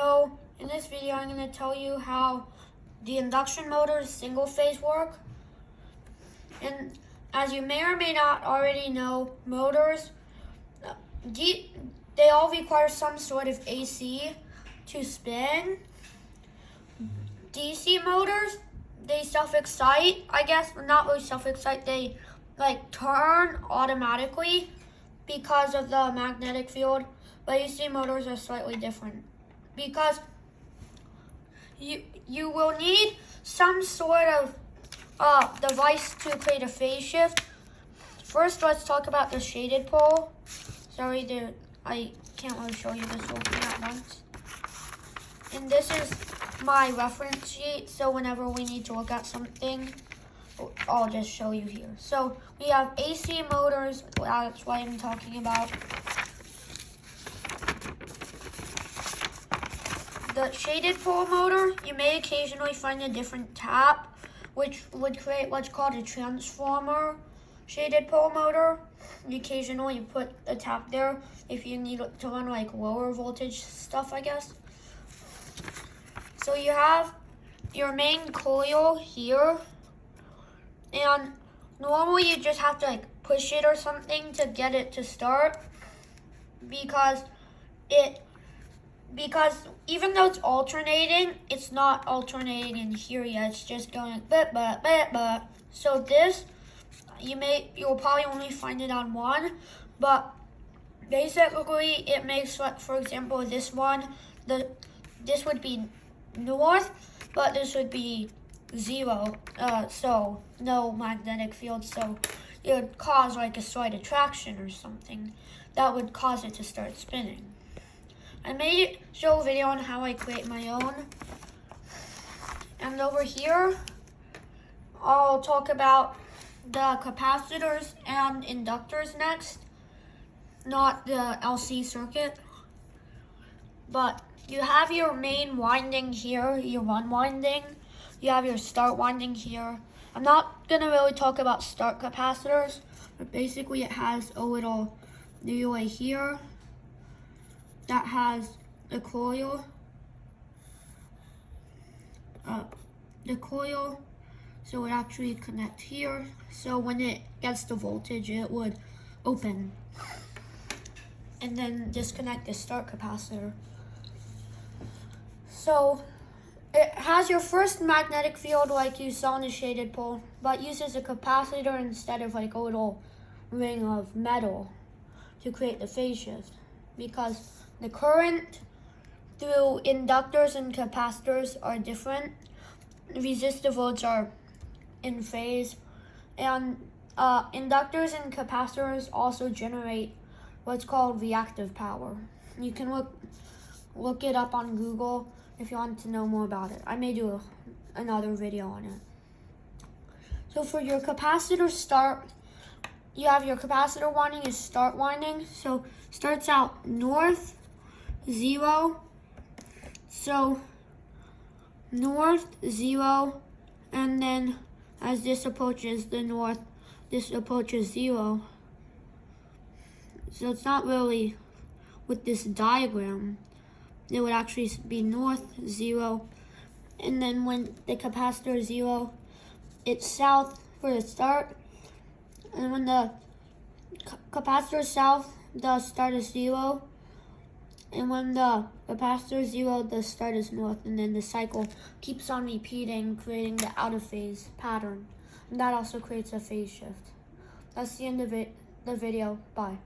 So in this video, I'm going to tell you how the induction motor's single phase work. And as you may or may not already know, motors, they all require some sort of AC to spin. DC motors, they self-excite, I guess, or not really self-excite, they like turn automatically because of the magnetic field. But AC motors are slightly different because you will need some sort of device to create a phase shift. First, let's talk about the shaded pole. Sorry, I can't really show you this whole thing at once. And this is my reference sheet, so whenever we need to look at something, I'll just show you here. So we have AC motors, that's what I'm talking about. The shaded pole motor, you may occasionally find a different tap, which would create what's called a transformer shaded pole motor. You occasionally put a tap there if you need to run like lower voltage stuff, I guess. So you have your main coil here, and normally you just have to like push it or something to get it to start because even though it's alternating, it's not alternating in here yet. It's just going but. So this, you'll probably only find it on one, but basically it makes, for example, this one, this would be north, but this would be zero, so no magnetic field, so it would cause like a slight attraction or something that would cause it to start spinning. I may show a video on how I create my own. And over here, I'll talk about the capacitors and inductors next, not the LC circuit. But you have your main winding here, your run winding. You have your start winding here. I'm not gonna really talk about start capacitors, but basically it has a little relay here that has the coil. So it actually connects here. So when it gets the voltage, it would open and then disconnect the start capacitor. So it has your first magnetic field like you saw in the shaded pole, but uses a capacitor instead of like a little ring of metal to create the phase shift, because the current through inductors and capacitors are different. Resistive loads are in phase, and inductors and capacitors also generate what's called reactive power. You can look it up on Google if you want to know more about it. I may do another video on it. So for your capacitor start, you have your capacitor winding is start winding. So starts out north, 0. So north, 0, and then as this approaches the north, this approaches 0. So it's not really with this diagram. It would actually be north, 0, and then when the capacitor is 0, it's south for the start, and when the capacitor is south, the start is 0, and when the capacitor is 0, the start is north, and then the cycle keeps on repeating, creating the out of phase pattern, and that also creates a phase shift. That's the end of the video. Bye.